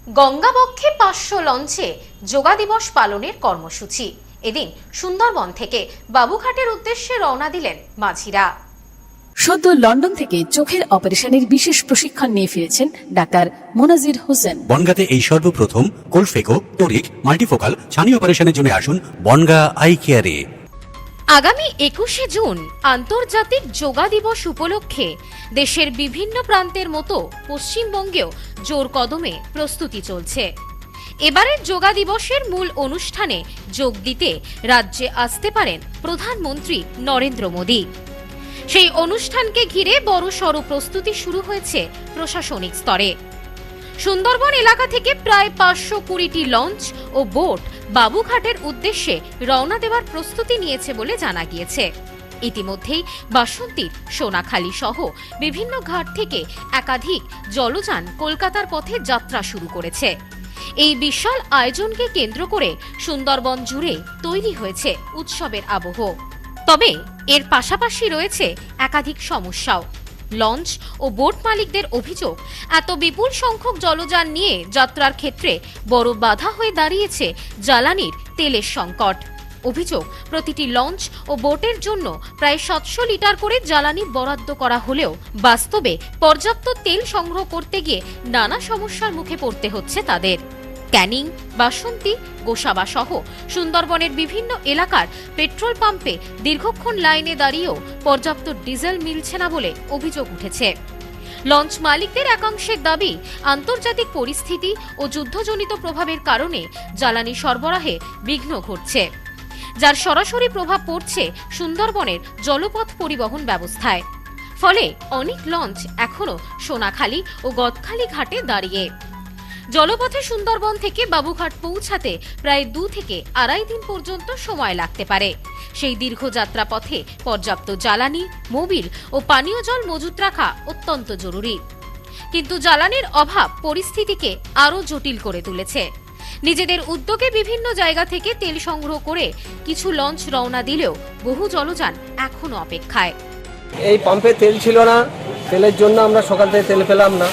গঙ্গাবক্ষে 500 লঞ্চে যোগা দিবস পালনের কর্মসূচি। এদিন সুন্দরবন থেকে বাবুঘাটের উদ্দেশ্যে রওনা দিলেন মাঝিরা। সদ্য লন্ডন থেকে চোখের অপারেশনের বিশেষ প্রশিক্ষণ নিয়ে ফিরেছেন ডাক্তার মোনাজির হোসেন। বনগাঁতে এই সর্বপ্রথম কোলফেকো, টোরিক, মাল্টিফোকাল ছানি অপারেশনের জন্য আসুন বনগাঁ আই কেয়ারে। আগামী 21শে জুন আন্তর্জাতিক যোগা দিবস উপলক্ষে দেশের বিভিন্ন প্রান্তের মতো পশ্চিমবঙ্গেও জোর কদমে প্রস্তুতি চলছে। এবারের যোগা দিবসের মূল অনুষ্ঠানে যোগ দিতে রাজ্যে আসতে পারেন প্রধানমন্ত্রী নরেন্দ্র মোদী। সেই অনুষ্ঠানকে ঘিরে বড়সড় প্রস্তুতি শুরু হয়েছে প্রশাসনিক স্তরে। সুন্দরবন এলাকা থেকে প্রায় 520টি লঞ্চ ও বোট বাবুঘাটের উদ্দেশ্যে রওনা দেওয়ার প্রস্তুতি নিয়েছে বলে জানা গিয়েছে। ইতিমধ্যেই বাসন্তীর সোনাখালী সহ বিভিন্ন ঘাট থেকে একাধিক জলযান কলকাতার পথে যাত্রা শুরু করেছে। এই বিশাল আয়োজনকে কেন্দ্র করে সুন্দরবন জুড়ে তৈরি হয়েছে উৎসবের আবহ। তবে এর পাশাপাশি রয়েছে একাধিক সমস্যাও। লঞ্চ ও বোট মালিকদের অভিযোগ, এত বিপুল সংখ্যক জলযান নিয়ে যাত্রার ক্ষেত্রে বড় বাধা হয়ে দাঁড়িয়েছে জ্বালানির তেলের সংকট। অভিযোগ, প্রতিটি লঞ্চ ও বোটের জন্য প্রায় 700 লিটার করে জ্বালানি বরাদ্দ করা হলেও বাস্তবে পর্যাপ্ত তেল সংগ্রহ করতে গিয়ে নানা সমস্যার মুখে পড়তে হচ্ছে তাদের। ক্যানিং, বাসন্তী, গোসাবা সহ সুন্দরবনের বিভিন্ন এলাকার পেট্রোল পাম্পে দীর্ঘক্ষণ লাইনে দাঁড়িয়েও পর্যাপ্ত ডিজেল মিলছে না বলে অভিযোগ উঠেছে। লঞ্চ মালিকদের একাংশের দাবি, আন্তর্জাতিক পরিস্থিতি ও যুদ্ধজনিত প্রভাবের কারণে জ্বালানি সরবরাহে বিঘ্ন ঘটছে, যার সরাসরি প্রভাব পড়ছে সুন্দরবনের জলপথ পরিবহন ব্যবস্থায়। ফলে অনেক লঞ্চ এখনো সোনাখালী ও গদখালী ঘাটে দাঁড়িয়ে। জলপথে সুন্দরবন থেকে বাবুঘাট পৌঁছাতে প্রায় 2 থেকে আড়াই দিন পর্যন্ত সময় লাগতে পারে। সেই দীর্ঘ যাত্রা পথে পর্যাপ্ত জ্বালানি, মোবিল ও পানীয় জল মজুত রাখা অত্যন্ত জরুরি। কিন্তু জ্বালানির অভাব পরিস্থিতিকে আরও জটিল করে তুলেছে। নিজেদের উদ্যোগে বিভিন্ন জায়গা থেকে তেল সংগ্রহ করে কিছু লঞ্চ রওনা দিলেও বহু জলযান এখনো অপেক্ষায়। এই পাম্পে তেল ছিল না, তেলের জন্য আমরা সকাল থেকে তেল পেলাম না,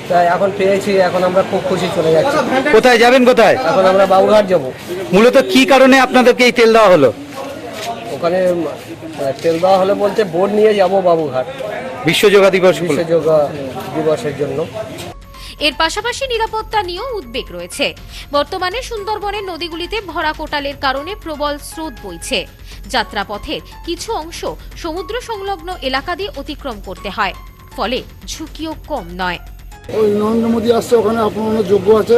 তাই এখন পেয়েছি। এখন আমরা খুব খুশি, চলে যাচ্ছি। কোথায় যাবেন? কোথায়? এখন আমরা বাবুঘাট যাব। মূলত কি কারণে আপনাদেরকে এই তেল দেওয়া হলো? ওখানে তেল দেওয়া হলো বলতে বোট নিয়ে যাব বাবুঘাট বিশ্ব যোগা দিবস, বিশ্ব যোগা দিবসের জন্য। এর পাশাপাশি নিরাপত্তা নিয়েও উদ্বেগ রয়েছে। বর্তমানে সুন্দরবনের নদীগুলিতে ভরা কোটালের কারণে প্রবল স্রোত বইছে। যাত্রাপথের কিছু অংশ সমুদ্র সংলগ্ন এলাকা দিয়ে অতিক্রম করতে হয়, ফলে ঝুঁকিও কম নয়। ওই নরেন্দ্র মোদী আসছে, ওখানে আপনার যোগ্য আছে,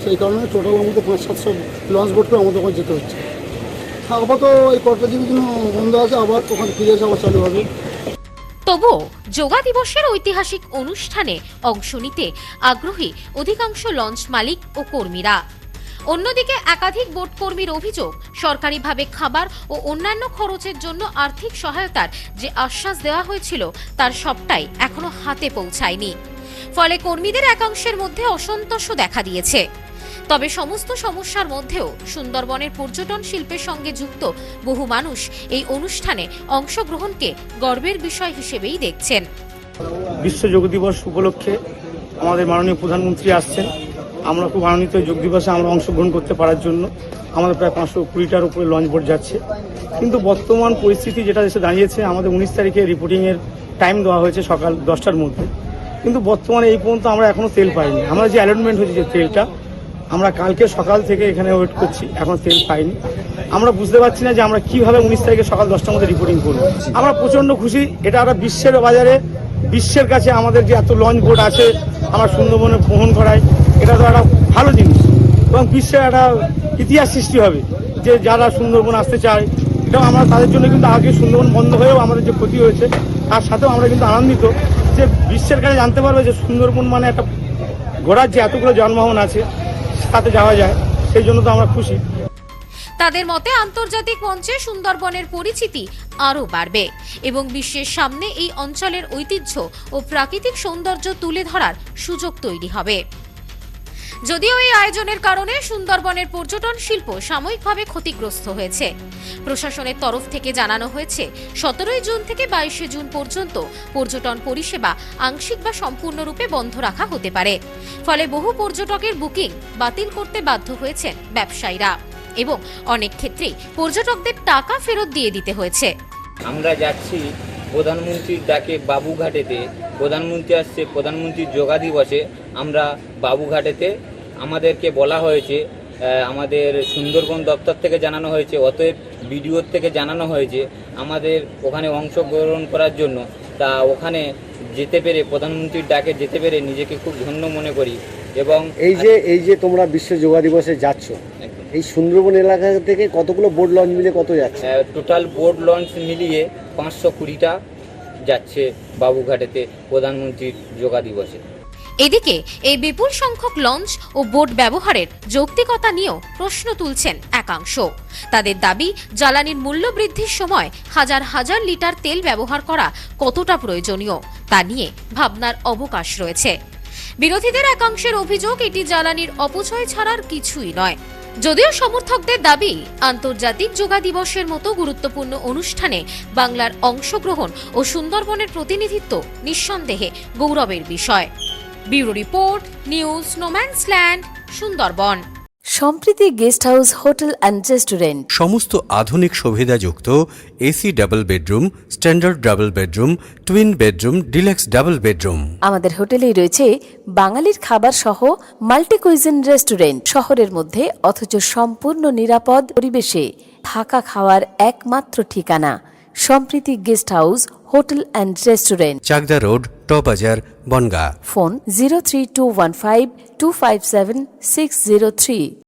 সেই কারণে টোটাল আমাদের 500-700 লঞ্চ বোট করে আমাদের ওখানে যেতে হচ্ছে। আপাতত এই কটা দিন বন্ধ আছে, আবার ওখানে ফিরে এসে আবার চালু হবে। তবুও যোগা দিবসের ঐতিহাসিক অনুষ্ঠানে অংশ নিতে আগ্রহী অধিকাংশ লঞ্চ মালিক ও কর্মীরা। অন্যদিকে একাধিক বোট কর্মীর অভিযোগ, সরকারিভাবে খাবার ও অন্যান্য খরচের জন্য আর্থিক সহায়তার যে আশ্বাস দেওয়া হয়েছিল তার সবটাই এখনো হাতে পৌঁছায়নি। ফলে কর্মীদের একাংশের মধ্যে অসন্তোষও দেখা দিয়েছে। তবে সমস্ত সমস্যার মধ্যেও সুন্দরবনের পর্যটন শিল্পের সঙ্গে যুক্ত বহু মানুষ এই অনুষ্ঠানে অংশগ্রহণকে গর্বের বিষয় হিসেবেই দেখছেন। বিশ্ব যোগ দিবস উপলক্ষে আমাদের মাননীয় প্রধানমন্ত্রী আসছেন। আমরা খুব আনন্দিত যোগ দিবসে আমরা অংশগ্রহণ করতে পারার জন্য। আমাদের প্রায় 520টার উপরে লঞ্চ বোট যাচ্ছে। কিন্তু বর্তমান পরিস্থিতি যেটা দেশে দাঁড়িয়েছে, আমাদের 19 তারিখে রিপোর্টিংয়ের টাইম দেওয়া হয়েছে সকাল 10টার মধ্যে, কিন্তু বর্তমানে এই পর্যন্ত আমরা এখনও তেল পাইনি। আমরা যে অ্যালটমেন্ট হয়েছে যে তেলটা, আমরা কালকে সকাল থেকে এখানে ওয়েট করছি, এখন তেল পাইনি। আমরা বুঝতে পারছি না যে আমরা কিভাবে 19 তারিখে সকাল 10টার মধ্যে রিপোর্টিং করব। আমরা প্রচণ্ড খুশি। এটা একটা বিশ্বের বাজারে, বিশ্বের কাছে আমাদের যে এত লঞ্চ বোট আছে আমরা সুন্দরবনে বহন করাই, এটা তো একটা ভালো জিনিস এবং বিশ্বের একটা ইতিহাস সৃষ্টি হবে যে যারা সুন্দরবন আসতে চায়, এটাও আমরা তাদের জন্য। কিন্তু আগে সুন্দরবন বন্ধ হয়েও আমাদের যে ক্ষতি হয়েছে তার সাথেও আমরা কিন্তু আনন্দিত যে বিশ্বের কাছে জানতে পারবে যে সুন্দরবন মানে একটা ঘোড়ার যে এতগুলো যানবাহন আছে তাতে যাওয়া যায়, সেই জন্য তো আমরা খুশি। তাদের মতে আন্তর্জাতিক মঞ্চে সুন্দরবনের পরিচিতি আরও বাড়বে এবং বিশ্বের সামনে এই অঞ্চলের ঐতিহ্য ও প্রাকৃতিক সৌন্দর্য তুলে ধরার সুযোগ তৈরি হবে। যদিও এই আয়োজনের কারণে সুন্দরবনের পর্যটন শিল্প সাময়িকভাবে ক্ষতিগ্রস্ত হয়েছে। প্রশাসনের তরফ থেকে জানানো হয়েছে 17 জুন থেকে 22 জুন পর্যন্ত পর্যটন পরিষেবা আংশিক বা সম্পূর্ণরূপে বন্ধ রাখা হতে পারে। ফলে বহু পর্যটকের বুকিং বাতিল করতে বাধ্য হয়েছেন ব্যবসায়ীরা এবং অনেক ক্ষেত্রেই পর্যটকদের টাকা ফেরত দিয়ে দিতে হয়েছে। আমরা যাচ্ছি প্রধানমন্ত্রীর ডাকে বাবুঘাটেতে, প্রধানমন্ত্রী আসছে, প্রধানমন্ত্রীর যোগা দিবসে আমরা বাবুঘাটেতে আমাদেরকে বলা হয়েছে, আমাদের সুন্দরবন দপ্তর থেকে জানানো হয়েছে, অতএব বিডিওর থেকে জানানো হয়েছে আমাদের ওখানে অংশগ্রহণ করার জন্য। তা ওখানে যেতে পেরে, প্রধানমন্ত্রীর ডাকে যেতে পেরে নিজেকে খুব ধন্য মনে করি। এবং এই যে তোমরা বিশ্ব যোগা দিবসে যাচ্ছ, এই সুন্দরবন এলাকা থেকে কতগুলো বোট লঞ্চ মিলে কত যাচ্ছে? টোটাল বোট লঞ্চ মিলিয়ে 520টা যাচ্ছে বাবুঘাটেতে প্রধানমন্ত্রীর যোগা দিবসে। এদিকে এই বিপুল সংখ্যক লঞ্চ ও বোট ব্যবহারের যৌক্তিকতা নিয়েও প্রশ্ন তুলছেন একাংশ। তাদের দাবি, জ্বালানির মূল্য বৃদ্ধির সময় হাজার হাজার লিটার তেল ব্যবহার করা কতটা প্রয়োজনীয় তা নিয়ে ভাবনার অবকাশ রয়েছে। বিরোধীদের একাংশের অভিযোগ, এটি জ্বালানির অপচয় ছাড়ার কিছুই নয়। যদিও সমর্থকদের দাবি, আন্তর্জাতিক যোগা দিবসের মতো গুরুত্বপূর্ণ অনুষ্ঠানে বাংলার অংশগ্রহণ ও সুন্দরবনের প্রতিনিধিত্ব নিঃসন্দেহে গৌরবের বিষয়। Bureau report, news no man's land, Sundarban. Sampriti guest house hotel and restaurant. সমস্ত আধুনিক সুবিধাযুক্ত AC double bedroom, standard double bedroom, twin bedroom, deluxe double bedroom. আমাদের হোটেলেই রয়েছে বাঙালির খাবার সহ মাল্টি কুইজিন রেস্টুরেন্ট। শহরের মধ্যে অথচ সম্পূর্ণ নিরাপদ পরিবেশে থাকা খাওয়ার একমাত্র ঠিকানা Sampriti guest house hotel and restaurant, Chakdah road, টবাজার, বনগাঁ। ফোন 03215257603।